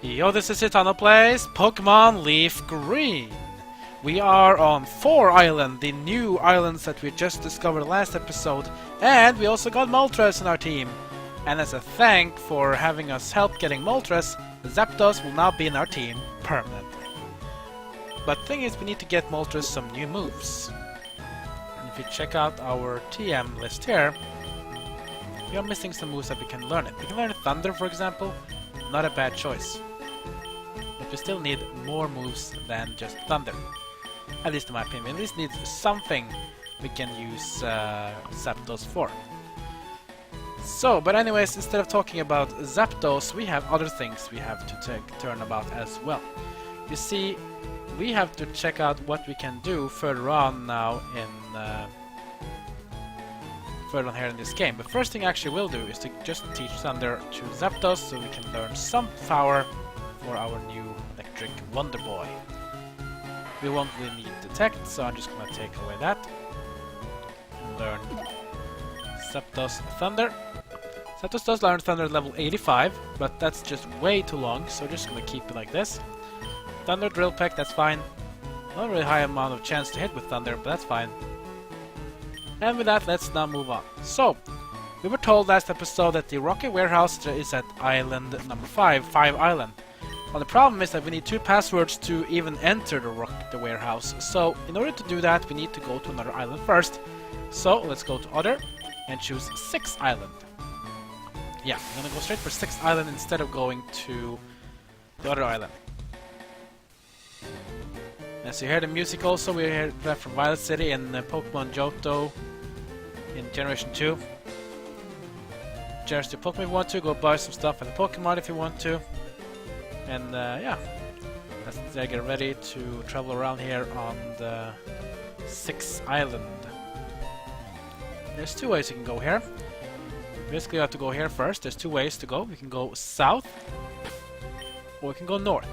Yo, this is Eternal Plays Pokémon LeafGreen. We are on 4 Island, the new islands that we just discovered last episode, and we also got Moltres in our team. And as a thank for having us help getting Moltres, Zapdos will now be in our team permanently. But the thing is, we need to get Moltres some new moves. And if you check out our TM list here, we are missing some moves that we can learn it. We can learn Thunder, for example. Not a bad choice. But we still need more moves than just Thunder. At least in my opinion. We at least need something we can use Zapdos for. So, but anyways, instead of talking about Zapdos, we have other things we have to take turn about as well. You see, we have to check out what we can do further on now in further on here in this game. But first thing I actually will do is to just teach Thunder to Zapdos so we can learn some power for our new electric Wonder Boy. We won't really need Detect, so I'm just gonna take away that and learn Zapdos Thunder. Zapdos does learn Thunder at level 85, but that's just way too long, so we're just gonna keep it like this. Thunder Drill Peck, that's fine. Not a really high amount of chance to hit with Thunder, but that's fine. And with that, let's now move on. So, we were told last episode that the Rocket Warehouse is at island number 5 Island. Well, the problem is that we need 2 passwords to even enter the warehouse. So, in order to do that, we need to go to another island first. So, let's go to Other and choose 6 Island. Yeah, I'm gonna go straight for 6 Island instead of going to the other island. As you hear the music also, we hear that from Violet City and Pokemon Johto in Generation 2. Generation 2 Pokemon if you want to, go buy some stuff at the Pokemon if you want to. And yeah, let's get ready to travel around here on the 6th Island. There's 2 ways you can go here. Basically you have to go here first. There's 2 ways to go. We can go south or we can go north.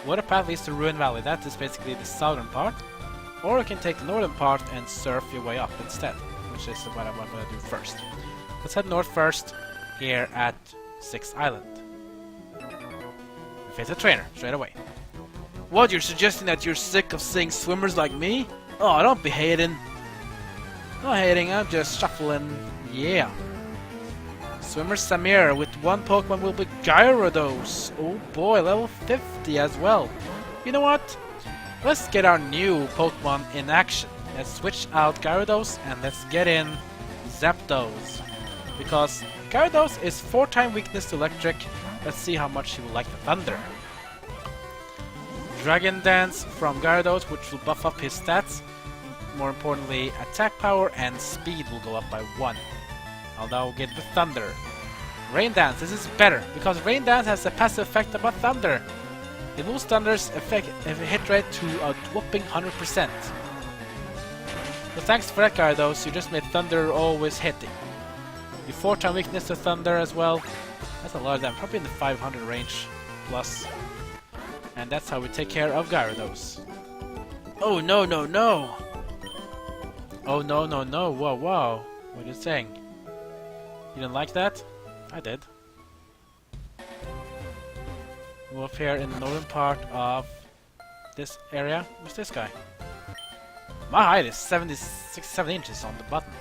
Water path leads to Ruin Valley, that is basically the southern part. Or you can take the northern part and surf your way up instead, which is what I'm going to do first. Let's head north first, here at 6th Island. We face a trainer, straight away. What, you're suggesting that you're sick of seeing swimmers like me? Oh, don't be hating. Not hating, I'm just shuffling. Yeah. Swimmer Samir with 1 Pokemon will be Gyarados. Oh boy, level 50 as well. You know what? Let's get our new Pokemon in action. Let's switch out Gyarados and let's get in Zapdos. Because Gyarados is 4-time weakness to Electric. Let's see how much he will like the Thunder. Dragon Dance from Gyarados, which will buff up his stats. More importantly, attack power and speed will go up by 1. I'll now get the Thunder. Rain Dance, this is better, because Rain Dance has a passive effect about Thunder. It moves Thunder's hit rate to a whopping 100%. So thanks for that, Gyarados, you just made Thunder always hitting. The 4-time weakness to Thunder as well. That's a lot of them, probably in the 500 range plus. And that's how we take care of Gyarados. Oh no no no! Oh no no no, whoa whoa, what are you saying? You didn't like that? I did. Move up here in the northern part of this area. Who's this guy? My height is 7 inches on the button.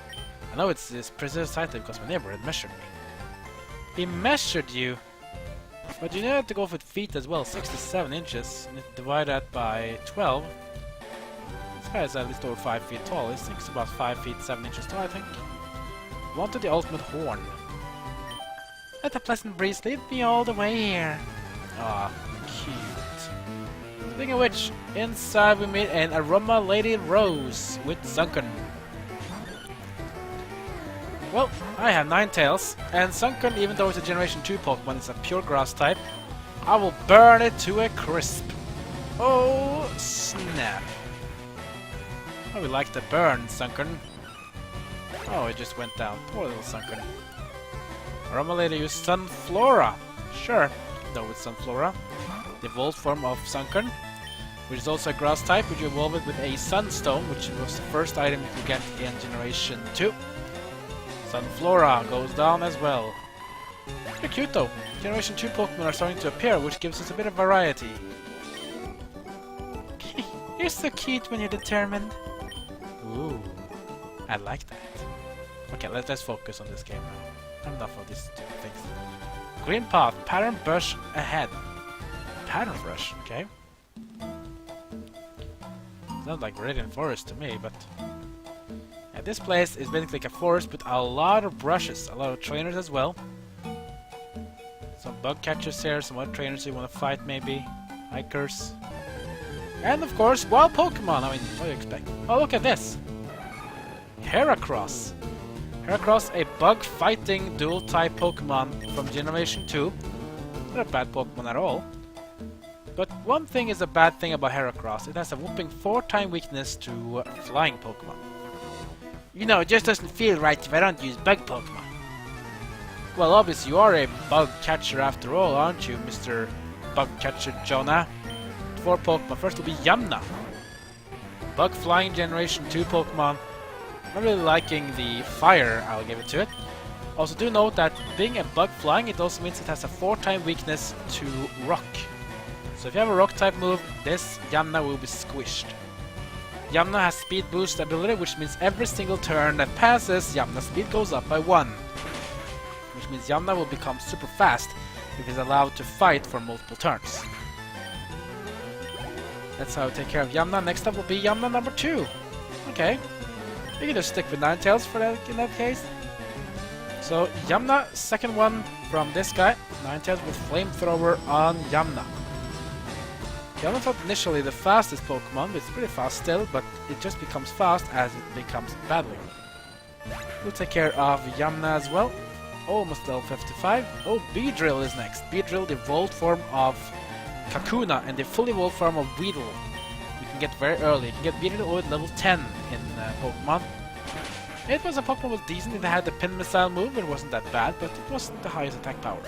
I know it's precise height because my neighbor had measured me. He measured you? But you have to go with feet as well, 67 inches. And if you divide that by 12, this guy is at least over 5 feet tall. He thinks about 5 feet 7 inches tall, I think. Wanted the ultimate horn. Let the pleasant breeze lead me all the way here. Ah, cute. Speaking of which, inside we meet an Aroma Lady Rose with Sunken. Well, I have 9 tails, and Sunken, even though it's a Generation 2 Pokemon, is a pure grass type. I will burn it to a crisp. Oh, snap. Oh, we like the burn, Sunken. Oh, it just went down. Poor little Sunken. Aroma Lady used Sunflora. Sure, though with Sunflora. The evolved form of Sunken, which is also a grass type, which you evolve it with a Sunstone, which was the first item you could get in Generation 2. Sunflora goes down as well. Pretty cute though. Generation 2 Pokemon are starting to appear, which gives us a bit of variety. You're so cute when you're determined. Ooh, I like that. Okay, let's focus on this game now. Enough of these stupid things. Green path, pattern brush ahead. Pattern brush, okay. Sounds like Viridian Forest to me, but... yeah, this place is basically like a forest with a lot of brushes, a lot of trainers as well. Some bug catchers here, some other trainers you want to fight maybe. Hikers. And of course, wild Pokemon! I mean, what do you expect? Oh, look at this! Heracross! Heracross, a bug-fighting dual-type Pokemon from Generation 2. Not a bad Pokemon at all. But one thing is a bad thing about Heracross. It has a whopping 4-time weakness to flying Pokemon. You know, it just doesn't feel right if I don't use bug Pokemon. Well, obviously you are a bug catcher after all, aren't you, Mr. Bug Catcher Jonah? 4 Pokemon. First will be Yamna. Bug flying Generation 2 Pokemon. Not really liking the fire, I'll give it to it. Also do note that being a bug flying, it also means it has a 4-time weakness to rock. So if you have a rock type move, this Yamna will be squished. Yamna has speed boost ability, which means every single turn that passes, Yamna's speed goes up by 1. Which means Yamna will become super fast if it's allowed to fight for multiple turns. That's how I take care of Yamna. Next up will be Yamna number 2. Okay. We can just stick with Ninetales for that in that case. So Yamna, second one from this guy. Ninetales with Flamethrower on Yamna. Yamna thought initially the fastest Pokemon, but it's pretty fast still, but it just becomes fast as it becomes battling. We'll take care of Yamna as well. Almost level 55. Oh, Beedrill is next. Beedrill, the evolved form of Kakuna and the fully evolved form of Weedle. You can get very early. You can get Beedrill at level 10 in Pokemon. It was a Pokemon was decent. It had the Pin Missile move. It wasn't that bad, but it wasn't the highest attack power.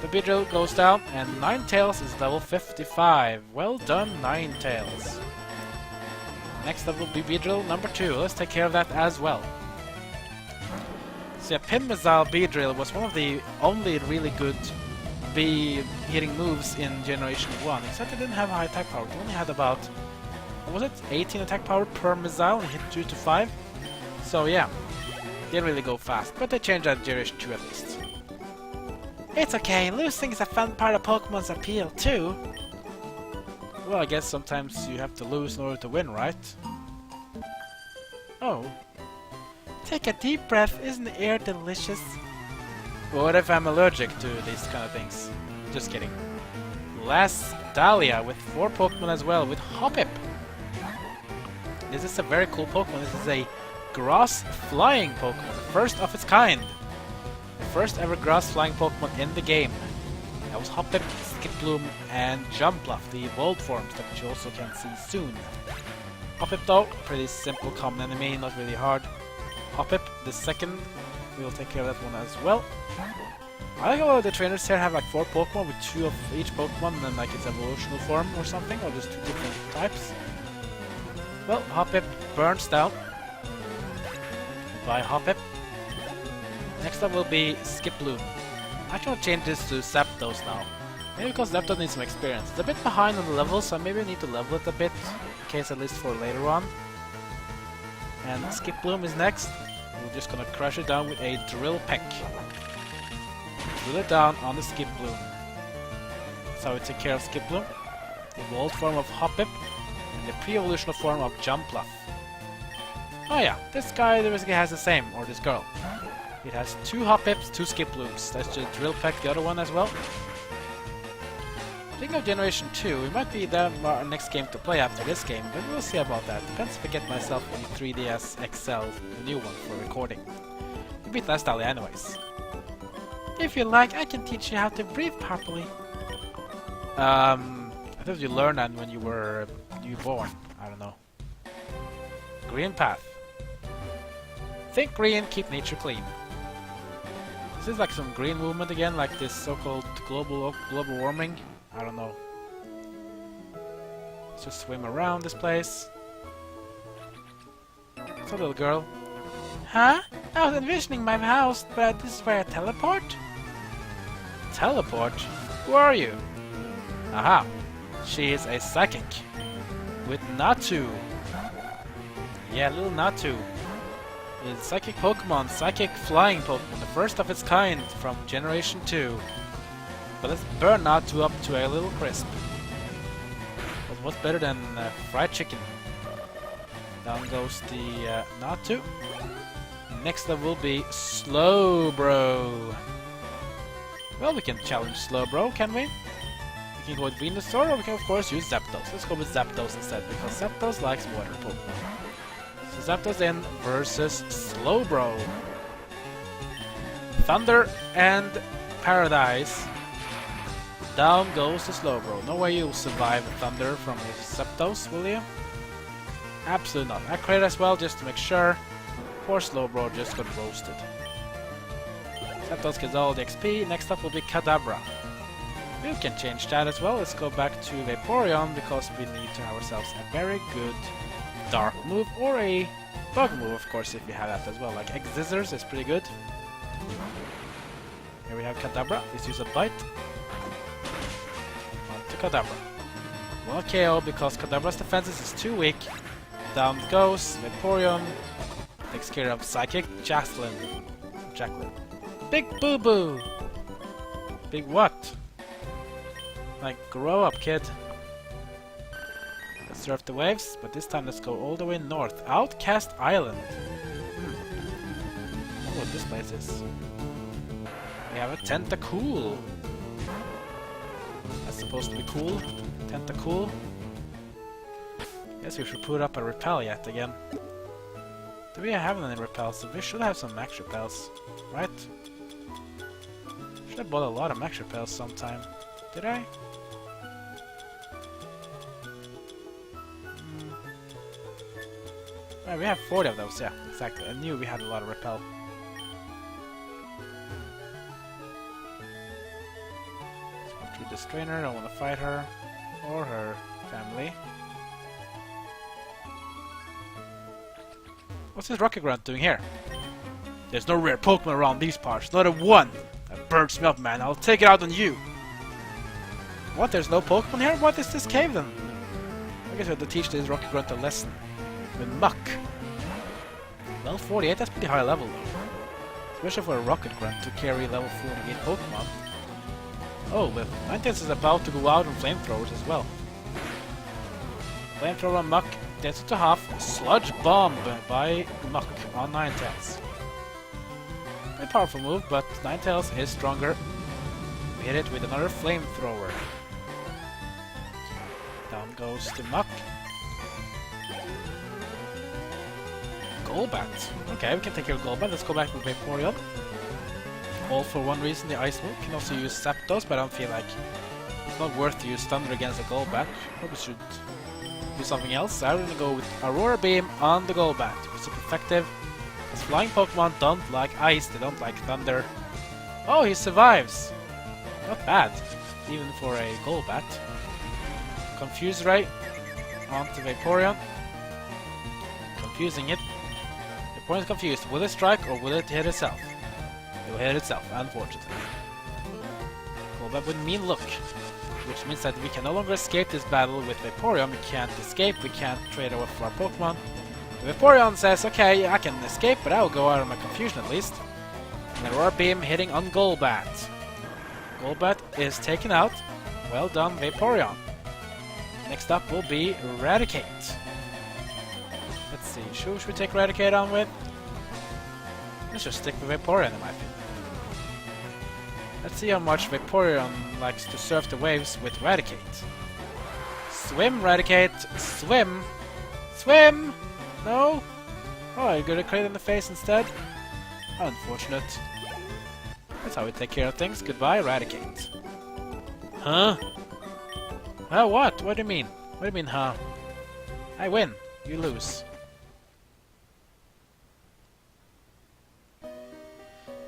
The Beedrill goes down, and Ninetales is level 55. Well done, Ninetales. Next up will be Beedrill number 2. Let's take care of that as well. So yeah, Pin Missile Beedrill was one of the only really good bee-hitting moves in Generation 1, except it didn't have high attack power. It only had about, what was it, 18 attack power per missile and hit 2 to 5. So yeah, didn't really go fast, but they changed that in Generation 2 at least. It's okay, losing is a fun part of Pokemon's appeal too. Well, I guess sometimes you have to lose in order to win, right? Oh. Take a deep breath, isn't the air delicious? What if I'm allergic to these kind of things? Just kidding. Last Dahlia with 4 Pokemon as well, with Hoppip. This is a very cool Pokemon. This is a grass flying Pokemon, first of its kind. The first ever grass flying Pokemon in the game. That was Hoppip, Skiploom, and Jumpluff, the evolved forms that you also can see soon. Hoppip though, pretty simple common enemy, not really hard. Hoppip, the second, we'll take care of that one as well. I like how the trainers here have like 4 Pokemon with 2 of each Pokemon and then like its evolutional form or something, or just 2 different types. Well, Hoppip burns down. Goodbye, Hoppip. Next up will be Skiploom. I actually want to change this to Zapdos now. Maybe because Zapdos needs some experience. It's a bit behind on the levels, so maybe I need to level it a bit, in case at least for later on. And Skiploom is next. We're just gonna crush it down with a Drill Peck. Drill it down on the Skiploom. That's how we take care of Skiploom. The evolved form of Hoppip and the pre-evolutional form of Jumpluff. Oh yeah, this guy basically has the same, or this girl. It has 2 Hoppips, 2 Skiplooms. That's just Drill Peck, the other one as well. Speaking of Generation 2, it might be our next game to play after this game, but we'll see about that. Depends if I get myself a 3DS XL, the new one, for recording. You beat last Dahlia anyways. If you like, I can teach you how to breathe properly. I thought you learned that when you were newborn. I don't know. Green path. Think green, keep nature clean. This is like some green movement again, like this so-called global warming. I don't know. Let's just swim around this place. It's a little girl. Huh? I was envisioning my house, but this is where I teleport? Teleport? Who are you? Aha! She is a psychic. With Natu. Yeah, little Natu. Is psychic Pokemon, psychic flying Pokemon, the first of its kind from Generation 2. But let's burn Natu up to a little crisp. But what's better than fried chicken? Down goes the Natu. Next up will be Slowbro. Well, we can challenge Slowbro, can we? We can go with Venusaur, or we can of course use Zapdos. Let's go with Zapdos instead, because Zapdos likes water Pokemon. So Zapdos in versus Slowbro. Thunder and Paradise. Down goes the Slowbro. No way you'll survive Thunder from his Zapdos, will you? Absolutely not. I crit as well, just to make sure. Poor Slowbro just got roasted. Zapdos gets all the XP. Next up will be Kadabra. We can change that as well. Let's go back to Vaporeon, because we need to have ourselves a very good Dark move, or a Bug move, of course, if you have that as well. Like X-Scissors is pretty good. Here we have Kadabra. Let's use a Bite. On to Kadabra. 1 KO because Kadabra's defenses is too weak. Down goes Vaporeon. Takes care of Psychic Jacqueline. Big boo boo! Big what? Like, grow up, kid. Let's surf the waves, but this time let's go all the way north. Outcast Island. I wonder what this place is. We have a Tentacool. That's supposed to be cool. Tentacool. Guess we should put up a repel yet again. Do we have any repels? We should have some max repels, right? Should have bought a lot of max repels sometime. Did I? Right, we have 40 of those, yeah, exactly. I knew we had a lot of repel. Let's go through this trainer, don't want to fight her or her family. What's this Rocket Grunt doing here? There's no rare Pokemon around these parts, not a one! That burns me up, man, I'll take it out on you! What, there's no Pokemon here? What is this cave then? I guess we have to teach this Rocket Grunt a lesson. With Muck. Level 48, that's pretty high level though. Especially for a Rocket Grunt to carry level 48 Pokemon. Oh, well, Ninetales is about to go out on Flamethrowers as well. Flamethrower Muck, death to half, Sludge Bomb by Muck on Ninetales. A powerful move, but Ninetales is stronger. We hit it with another Flamethrower. Down goes the Muck. Golbat. Okay, we can take care of Golbat. Let's go back with Vaporeon. All for one reason, the Ice move. Can also use Zapdos, but I don't feel like it's not worth to use Thunder against a Golbat. Probably should do something else. I'm gonna go with Aurora Beam on the Golbat. It's super effective. Because flying Pokemon don't like ice, they don't like thunder. Oh, he survives! Not bad, even for a Golbat. Confuse Ray onto Vaporeon. Confusing it. Vaporeon's confused. Will it strike or will it hit itself? It will hit itself, unfortunately. Golbat with Mean Look, which means that we can no longer escape this battle with Vaporeon. We can't escape, we can't trade over for our Pokemon. The Vaporeon says, okay, I can escape, but I will go out of my confusion at least. And Aurora Beam hitting on Golbat. Golbat is taken out. Well done, Vaporeon. Next up will be Eradicate. Let's see, should we take Eradicate on with? Let's just stick with Vaporeon in my opinion. Let's see how much Vaporeon likes to surf the waves with Eradicate. Swim, Eradicate! Swim! Swim! No? Oh, you got a crit in the face instead? How unfortunate. That's how we take care of things. Goodbye, Eradicate. Huh? Huh, what? What do you mean? What do you mean, huh? I win. You lose.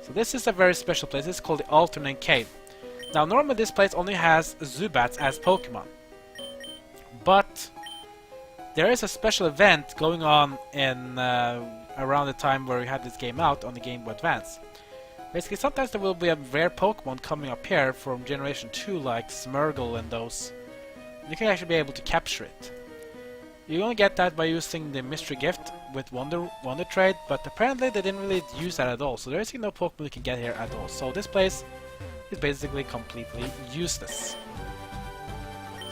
So this is a very special place. It's called the Alternate Cave. Now normally this place only has Zubats as Pokemon. But there is a special event going on in around the time where we had this game out on the Game Boy Advance. Basically, sometimes there will be a rare Pokemon coming up here from Generation 2, like Smeargle and those. You can actually be able to capture it. You only get that by using the Mystery Gift with Wonder Trade, but apparently they didn't really use that at all, so there is no Pokemon you can get here at all. So this place is basically completely useless.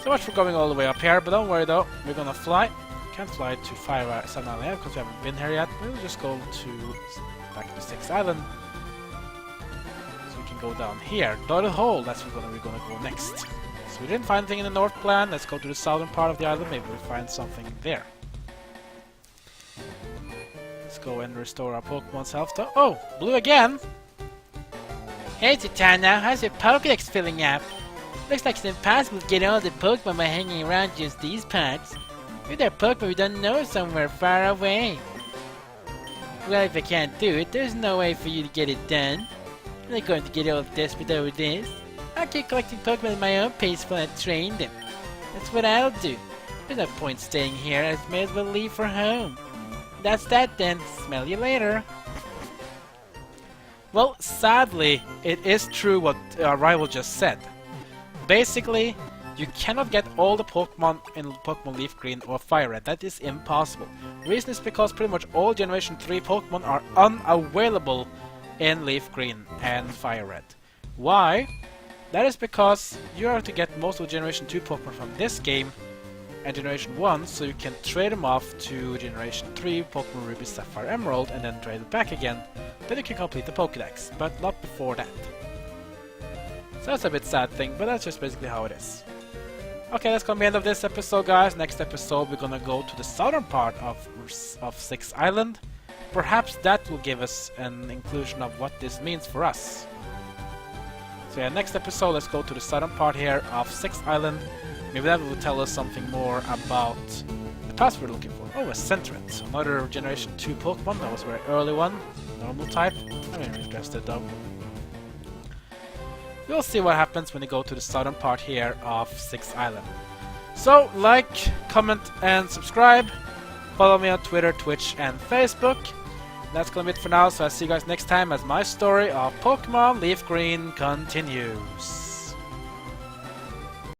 So much for going all the way up here, but don't worry though, we're gonna fly. Can't fly to 7 Island because we haven't been here yet. We'll just go back to 6 Island. So we can go down here. Dotted Hole, that's where we're gonna go next. So we didn't find anything in the north plan. Let's go to the southern part of the island. Maybe we'll find something there. Let's go and restore our Pokemon's health though. Oh, blue again! Hey Zatanna, how's your Pokédex filling up? Looks like it's impossible to get all the Pokemon by hanging around just these parts. Maybe there are Pokemon we don't know somewhere far away. Well, if I can't do it, there's no way for you to get it done. I'm not going to get all desperate over this. I'll keep collecting Pokemon at my own pace while I train them. That's what I'll do. There's no point staying here, I may as well leave for home. That's that then. Smell you later. Well, sadly, it is true what our rival just said. Basically, you cannot get all the Pokemon in Pokemon Leaf Green or Fire Red. That is impossible. Reason is because pretty much all Generation 3 Pokemon are unavailable in Leaf Green and Fire Red. Why? That is because you have to get most of Generation 2 Pokemon from this game and Generation 1, so you can trade them off to Generation 3 Pokemon Ruby, Sapphire, Emerald, and then trade it back again. Then you can complete the Pokédex, but not before that. So that's a bit sad thing, but that's just basically how it is. Okay, that's gonna be the end of this episode, guys. Next episode, we're gonna go to the southern part of 6 Island. Perhaps that will give us an inclusion of what this means for us. So yeah, next episode, let's go to the southern part here of 6 Island. Maybe that will tell us something more about the pass we're looking for. Oh, a Centret. Another Generation 2 Pokemon. That was a very early one. Normal type. I'm not interested though. We'll see what happens when we go to the southern part here of 6 Island. So, like, comment, and subscribe. Follow me on Twitter, Twitch, and Facebook. That's gonna be it for now, so I'll see you guys next time as my story of Pokemon Leaf Green continues.